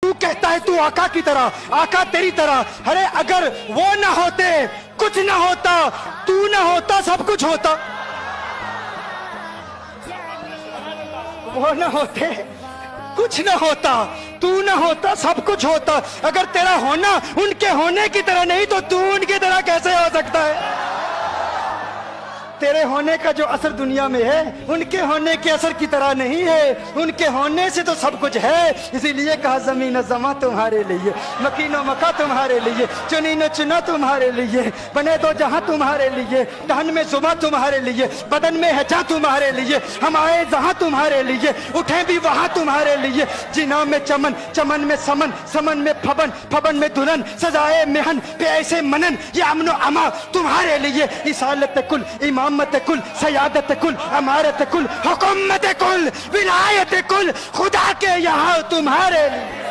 तू कहता है तू आका की तरह, आका तेरी तरह। अरे अगर वो ना होते कुछ ना होता, तू ना होता सब कुछ होता। वो ना होते कुछ ना होता, तू ना होता सब कुछ होता। अगर तेरा होना उनके होने की तरह नहीं तो तू उनकी तरह कैसे हो सकता है? तेरे होने का जो असर दुनिया में है उनके होने के असर की तरह नहीं है। उनके होने से तो सब कुछ है। इसीलिए कहा ज़मीन ज़मा तुम्हारे लिए, मकीनो मका तुम्हारे लिए, चुनी न चुना तुम्हारे लिए, बने दो जहां तुम्हारे लिए, तहन में जुबा तुम्हारे लिए, बदन में है जा तुम्हारे लिए, हम आए जहां तुम्हारे लिए, उठे भी वहां तुम्हारे लिए। जिना में चमन, चमन में समन, समन में फबन, फबन में दुल्हन, सजाए मेहन पे ऐसे मनन, ये अमनो अमा तुम्हारे लिए। रिसालत कुल, इमामत कुल, सयादत कुल, अमारत कुल, हुकूमत कुल, विलायत कुल, खुदा के यहाँ तुम्हारे लिए।